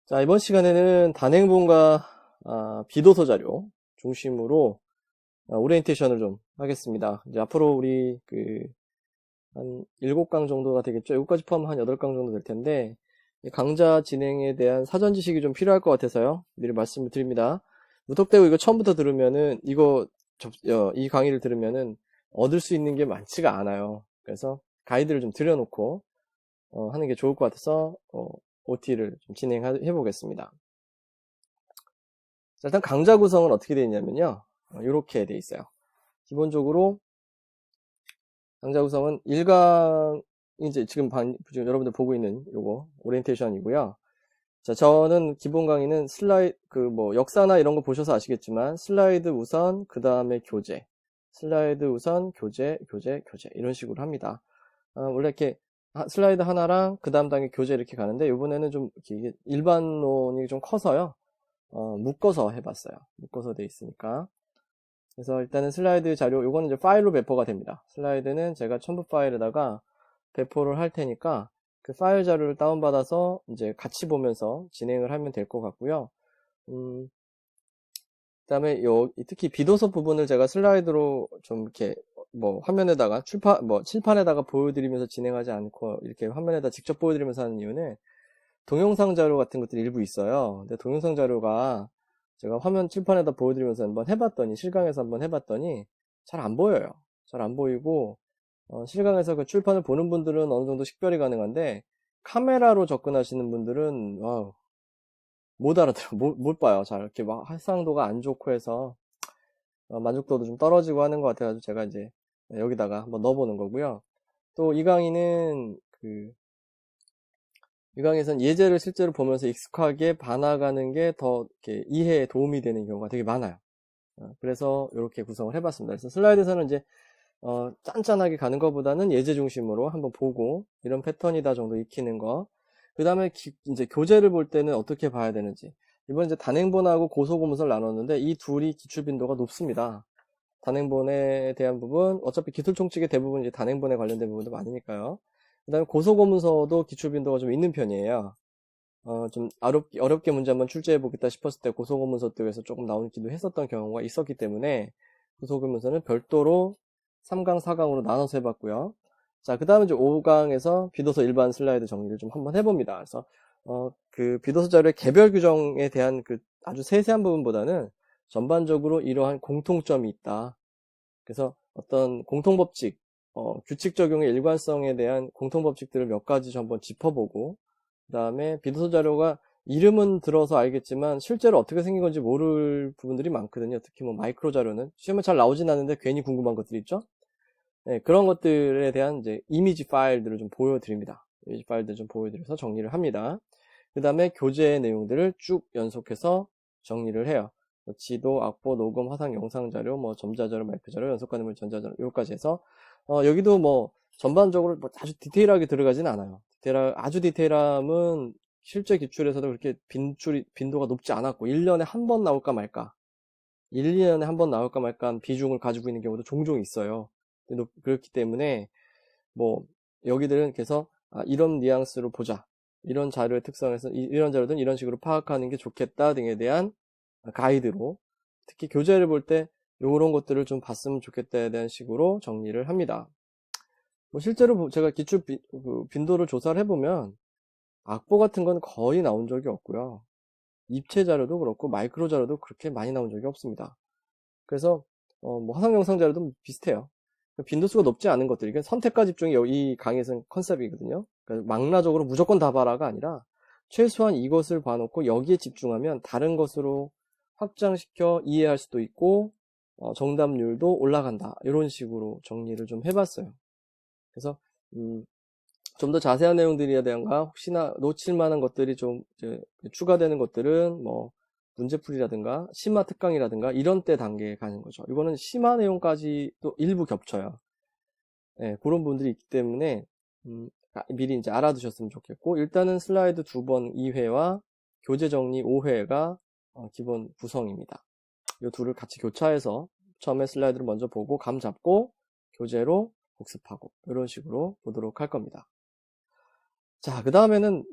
자, 이번 시간에는 단행본과 비도서 자료 중심으로 오리엔테이션을 좀 하겠습니다. 이제 앞으로 우리 한 7강 정도가 되겠죠. 이것까지 포함하면 한 8강 정도 될 텐데, 이 강좌 진행에 대한 사전 지식이 좀 필요할 것 같아서요. 미리 말씀을 드립니다. 무턱대고 이거 처음부터 들으면은, 이 강의를 들으면은 얻을 수 있는 게 많지가 않아요. 그래서 가이드를 좀 들여놓고, 하는 게 좋을 것 같아서, OT를 좀 진행해 보겠습니다. 자, 일단 강좌 구성은 어떻게 되어 있냐면요. 이렇게 되어 있어요. 기본적으로 강좌 구성은 1강, 이제 지금 여러분들 보고 있는 요거 오리엔테이션이고요. 자, 저는 기본 강의는 역사나 이런 거 보셔서 아시겠지만 슬라이드 우선, 그 다음에 교재, 슬라이드 우선, 교재 이런 식으로 합니다. 원래 이렇게 슬라이드 하나랑 그 다음 단계 교재 이렇게 가는데, 이번에는 좀 이게 일반론이 좀 커서요. 묶어서 해봤어요. 묶어서 돼 있으니까. 그래서 일단은 슬라이드 자료, 요거는 이제 파일로 배포가 됩니다. 슬라이드는 제가 첨부 파일에다가 배포를 할 테니까 그 파일 자료를 다운받아서 이제 같이 보면서 진행을 하면 될 것 같고요. 그 다음에 특히 비도서 부분을 제가 슬라이드로 좀 이렇게 화면에다가 칠판에다가 보여드리면서 진행하지 않고 이렇게 화면에다 직접 보여드리면서 하는 이유는 동영상 자료 같은 것들이 일부 있어요. 근데 동영상 자료가 제가 화면 칠판에다 보여드리면서 실강에서 한번 해봤더니 잘 안 보여요. 잘 안 보이고, 실강에서 그 출판을 보는 분들은 어느 정도 식별이 가능한데, 카메라로 접근하시는 분들은, 못 알아들어, 못 봐요. 잘 이렇게 활성도가 안 좋고 해서, 만족도도 좀 떨어지고 하는 것 같아가지고 제가 이제 여기다가 한번 넣어보는 거고요. 또 이 강의는 이 강의에서는 예제를 실제로 보면서 익숙하게 봐나가는 게 더 이해에 도움이 되는 경우가 되게 많아요. 그래서 이렇게 구성을 해봤습니다. 그래서 슬라이드에서는 이제 짠짠하게 가는 것보다는 예제 중심으로 한번 보고 이런 패턴이다 정도 익히는 거. 그 다음에 이제 교재를 볼 때는 어떻게 봐야 되는지. 이번 이제 단행본하고 고소고문서를 나눴는데 이 둘이 기출 빈도가 높습니다. 단행본에 대한 부분, 어차피 기술총칙의 대부분 이제 단행본에 관련된 부분도 많으니까요. 그 다음에 고소고문서도 기출 빈도가 좀 있는 편이에요. 좀 어렵게 문제 한번 출제해 보겠다 싶었을 때 고소고문서 쪽에서 조금 나오기도 했었던 경우가 있었기 때문에 고소고문서는 별도로 3강, 4강으로 나눠서 해봤고요. 자, 그 다음에 이제 5강에서 비도서 일반 슬라이드 정리를 좀 한번 해봅니다. 그래서, 그 비도서 자료의 개별 규정에 대한 그 아주 세세한 부분보다는 전반적으로 이러한 공통점이 있다. 그래서 어떤 공통법칙, 규칙 적용의 일관성에 대한 공통법칙들을 몇 가지 좀 한번 짚어보고, 그 다음에 비도서 자료가 이름은 들어서 알겠지만 실제로 어떻게 생긴 건지 모를 부분들이 많거든요. 특히 마이크로 자료는 시험에 잘 나오진 않는데 괜히 궁금한 것들이 있죠. 네, 그런 것들에 대한 이제 이미지 파일들을 좀 보여드립니다. 이미지 파일들 좀 보여드려서 정리를 합니다. 그 다음에 교재 내용들을 쭉 연속해서 정리를 해요. 지도, 악보, 녹음, 화상, 영상 자료, 점자자료, 마이크 자료, 연속관물 전자자료, 요까지 해서, 여기도 전반적으로 아주 디테일하게 들어가진 않아요. 아주 디테일함은 실제 기출에서도 그렇게 빈도가 높지 않았고, 1년에 한 번 나올까 말까. 1년에 한 번 나올까 말까 한 비중을 가지고 있는 경우도 종종 있어요. 그렇기 때문에, 여기들은 그래서, 이런 뉘앙스로 보자. 이런 자료의 특성에서, 이런 자료들은 이런 식으로 파악하는 게 좋겠다 등에 대한 가이드로, 특히 교재를 볼 때, 요런 것들을 좀 봤으면 좋겠다에 대한 식으로 정리를 합니다. 실제로 제가 기출 빈도를 조사를 해보면 악보 같은 건 거의 나온 적이 없고요. 입체 자료도 그렇고 마이크로 자료도 그렇게 많이 나온 적이 없습니다. 그래서 화상 영상 자료도 비슷해요. 빈도수가 높지 않은 것들, 이게 선택과 집중이 이 강의에서는 컨셉이거든요. 그러니까 망라적으로 무조건 다 봐라가 아니라 최소한 이것을 봐놓고 여기에 집중하면 다른 것으로 확장시켜 이해할 수도 있고 정답률도 올라간다. 이런 식으로 정리를 좀 해봤어요. 그래서 좀 더 자세한 내용들이라든가 혹시나 놓칠 만한 것들이 좀 추가되는 것들은 문제풀이라든가 심화 특강이라든가 이런 때 단계에 가는 거죠. 이거는 심화 내용까지 또 일부 겹쳐요. 네, 그런 분들이 있기 때문에 미리 이제 알아두셨으면 좋겠고, 일단은 슬라이드 2번 2회와 교재 정리 5회가 기본 구성입니다. 이 둘을 같이 교차해서 처음에 슬라이드를 먼저 보고 감 잡고 교재로 복습하고 이런 식으로 보도록 할 겁니다. 자, 그 다음에는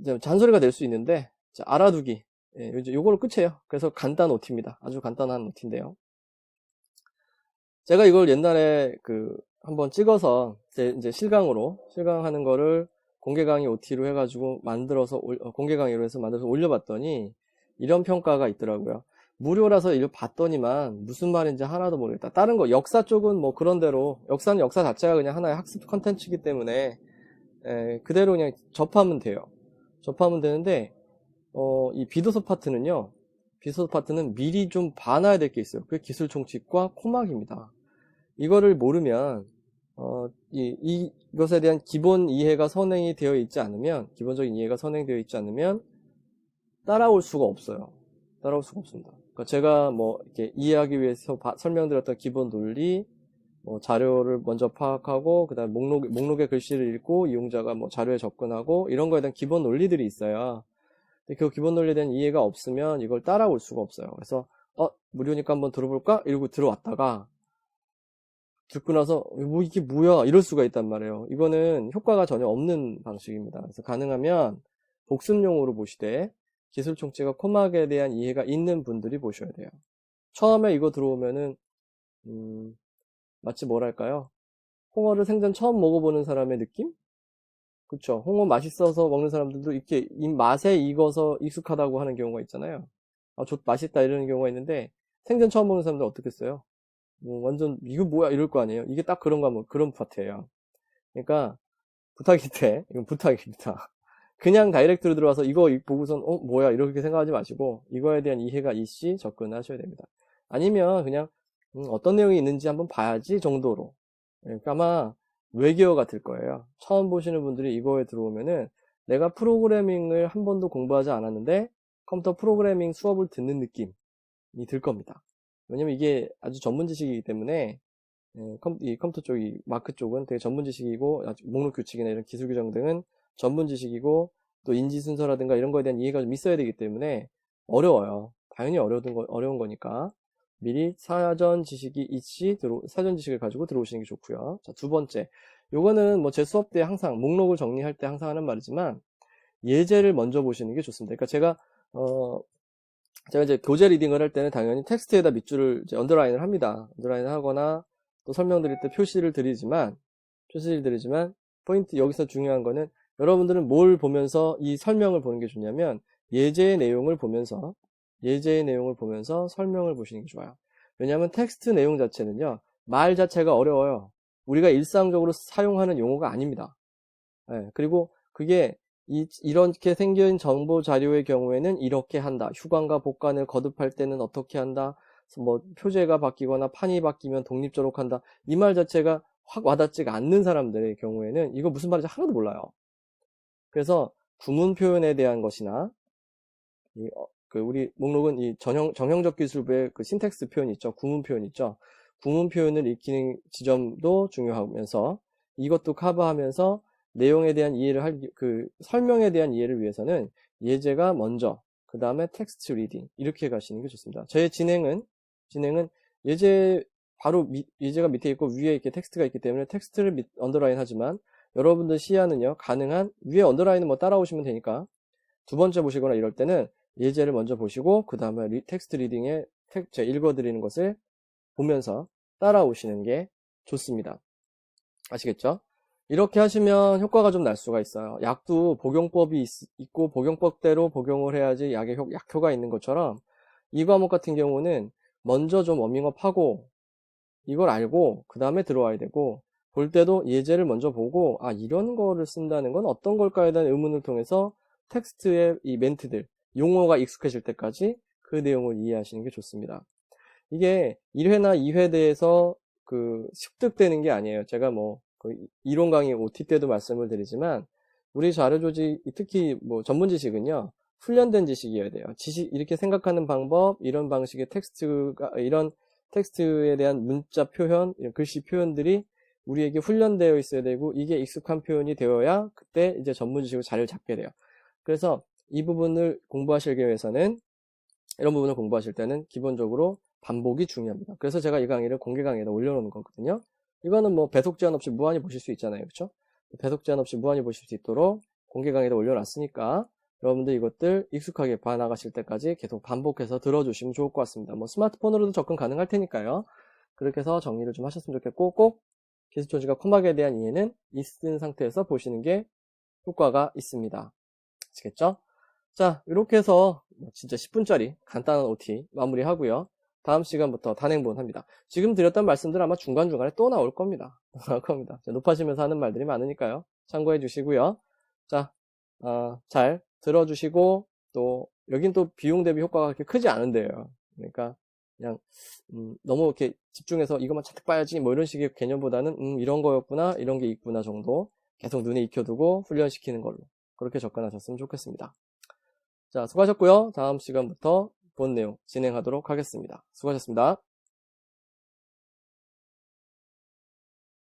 이제 잔소리가 될 수 있는데 자, 알아두기. 예, 요거로 끝이에요. 그래서 간단 OT입니다. 아주 간단한 OT인데요. 제가 이걸 옛날에 한번 찍어서 이제 실강하는 거를 공개 강의 OT로 해가지고 공개 강의로 해서 만들어서 올려봤더니 이런 평가가 있더라고요. 무료라서 이거 봤더니만 무슨 말인지 하나도 모르겠다. 다른 거 역사 쪽은 뭐 그런 대로 역사는 역사 자체가 그냥 하나의 학습 컨텐츠이기 때문에 그대로 그냥 접하면 돼요. 접하면 되는데 이 비도서 파트는요. 비도서 파트는 미리 좀 봐놔야 될 게 있어요. 그게 기술 총칙과 코막입니다. 이거를 모르면 이것에 대한 기본 이해가 선행이 되어 있지 않으면 기본적인 이해가 선행되어 있지 않으면 따라올 수가 없어요. 따라올 수가 없습니다. 그러니까 제가 뭐 이렇게 이해하기 위해서 설명드렸던 기본 논리, 자료를 먼저 파악하고 그다음 목록의 글씨를 읽고 이용자가 뭐 자료에 접근하고 이런 거에 대한 기본 논리들이 있어요. 근데 그 기본 논리에 대한 이해가 없으면 이걸 따라올 수가 없어요. 그래서 무료니까 한번 들어볼까? 이러고 들어왔다가 듣고 나서 뭐 이게 뭐야 이럴 수가 있단 말이에요. 이거는 효과가 전혀 없는 방식입니다. 그래서 가능하면 복습용으로 보시되 기술 총칙과 코막에 대한 이해가 있는 분들이 보셔야 돼요. 처음에 이거 들어오면은 마치 뭐랄까요? 홍어를 생전 처음 먹어보는 사람의 느낌? 그쵸? 홍어 맛있어서 먹는 사람들도 이렇게 맛에 익어서 익숙하다고 하는 경우가 있잖아요. 맛있다 이러는 경우가 있는데 생전 처음 먹는 사람들 어떻겠어요? 완전 이거 뭐야 이럴 거 아니에요. 이게 딱 그런 파트예요. 그러니까 이건 부탁입니다. 그냥 다이렉트로 들어와서 이거 보고선 뭐야 이렇게 생각하지 마시고 이거에 대한 이해가 있이 접근하셔야 됩니다. 아니면 그냥 어떤 내용이 있는지 한번 봐야지 정도로. 그러니까 아마 외계어 같을 거예요. 처음 보시는 분들이 이거에 들어오면은 내가 프로그래밍을 한 번도 공부하지 않았는데 컴퓨터 프로그래밍 수업을 듣는 느낌이 들 겁니다. 왜냐면 이게 아주 전문 지식이기 때문에 이 컴퓨터 쪽이 마크 쪽은 되게 전문 지식이고 목록 규칙이나 이런 기술 규정 등은 전문 지식이고 또 인지 순서라든가 이런 거에 대한 이해가 좀 있어야 되기 때문에 어려워요. 당연히 어려운 거니까 미리 사전 지식을 가지고 들어오시는 게 좋고요. 자, 두 번째. 요거는 뭐 제 수업 때 항상 목록을 정리할 때 항상 하는 말이지만 예제를 먼저 보시는 게 좋습니다. 그러니까 제가 이제 교재 리딩을 할 때는 당연히 텍스트에다 밑줄을 이제 언더라인을 합니다. 언더라인을 하거나 또 설명드릴 때 표시를 드리지만 포인트 여기서 중요한 거는 여러분들은 뭘 보면서 이 설명을 보는 게 좋냐면 예제의 내용을 보면서 설명을 보시는 게 좋아요. 왜냐하면 텍스트 내용 자체는요. 말 자체가 어려워요. 우리가 일상적으로 사용하는 용어가 아닙니다. 그리고 그게 이렇게 생긴 정보 자료의 경우에는 이렇게 한다. 휴관과 복관을 거듭할 때는 어떻게 한다. 뭐 표제가 바뀌거나 판이 바뀌면 독립적으로 한다. 이 말 자체가 확 와닿지가 않는 사람들의 경우에는 이거 무슨 말인지 하나도 몰라요. 그래서 구문 표현에 대한 것이나 우리 목록은 이 정형적 기술부의 그 신텍스 표현 있죠. 구문 표현 있죠. 구문 표현을 익히는 지점도 중요하면서 이것도 커버하면서 내용에 대한 설명에 대한 이해를 위해서는 예제가 먼저, 그 다음에 텍스트 리딩 이렇게 가시는 게 좋습니다. 저의 진행은 예제가 밑에 있고 위에 이렇게 텍스트가 있기 때문에 텍스트를 언더라인 하지만 여러분들 시야는요 가능한 위에 언더라인은 뭐 따라오시면 되니까 두 번째 보시거나 이럴 때는 예제를 먼저 보시고 그 다음에 텍스트 리딩에 제가 읽어드리는 것을 보면서 따라오시는 게 좋습니다. 아시겠죠? 이렇게 하시면 효과가 좀 날 수가 있어요. 약도 복용법이 있고 복용법대로 복용을 해야지 약의 약효가 있는 것처럼 이 과목 같은 경우는 먼저 좀 워밍업하고 이걸 알고 그 다음에 들어와야 되고 볼 때도 예제를 먼저 보고 이런 거를 쓴다는 건 어떤 걸까에 대한 의문을 통해서 텍스트의 이 멘트들 용어가 익숙해질 때까지 그 내용을 이해하시는 게 좋습니다. 이게 1회나 2회 대해서 습득되는 게 아니에요. 제가 이론 강의 OT 때도 말씀을 드리지만 우리 자료 조직 특히 전문 지식은요 훈련된 지식이어야 돼요. 이렇게 생각하는 방법, 이런 방식의 이런 텍스트에 대한 문자 표현, 이런 글씨 표현들이 우리에게 훈련되어 있어야 되고 이게 익숙한 표현이 되어야 그때 이제 전문 지식으로 자리를 잡게 돼요. 그래서 이 부분을 공부하시기 위해서는 이런 부분을 공부하실 때는 기본적으로 반복이 중요합니다. 그래서 제가 이 강의를 공개 강의에다 올려놓는 거거든요. 이거는 배속 제한 없이 무한히 보실 수 있잖아요. 그렇죠? 배속 제한 없이 무한히 보실 수 있도록 공개 강의에다 올려놨으니까 여러분들 이것들 익숙하게 봐나가실 때까지 계속 반복해서 들어주시면 좋을 것 같습니다. 뭐 스마트폰으로도 접근 가능할 테니까요. 그렇게 해서 정리를 좀 하셨으면 좋겠고, 꼭 기술초지가 컴막에 대한 이해는 있은 상태에서 보시는 게 효과가 있습니다. 아시겠죠? 자, 이렇게 해서 진짜 10분짜리 간단한 OT 마무리하고요. 다음 시간부터 단행본 합니다. 지금 드렸던 말씀들 아마 중간중간에 또 나올 겁니다. 나올 겁니다. 높아지면서 하는 말들이 많으니까요. 참고해 주시고요. 자, 잘 들어주시고, 또 여긴 또 비용 대비 효과가 그렇게 크지 않은데요. 그러니까 그냥 너무 이렇게 집중해서 이것만 잔뜩 봐야지 뭐 이런 식의 개념보다는 이런 거였구나, 이런 게 있구나 정도 계속 눈에 익혀두고 훈련시키는 걸로 그렇게 접근하셨으면 좋겠습니다. 자, 수고하셨고요. 다음 시간부터 본 내용 진행하도록 하겠습니다. 수고하셨습니다.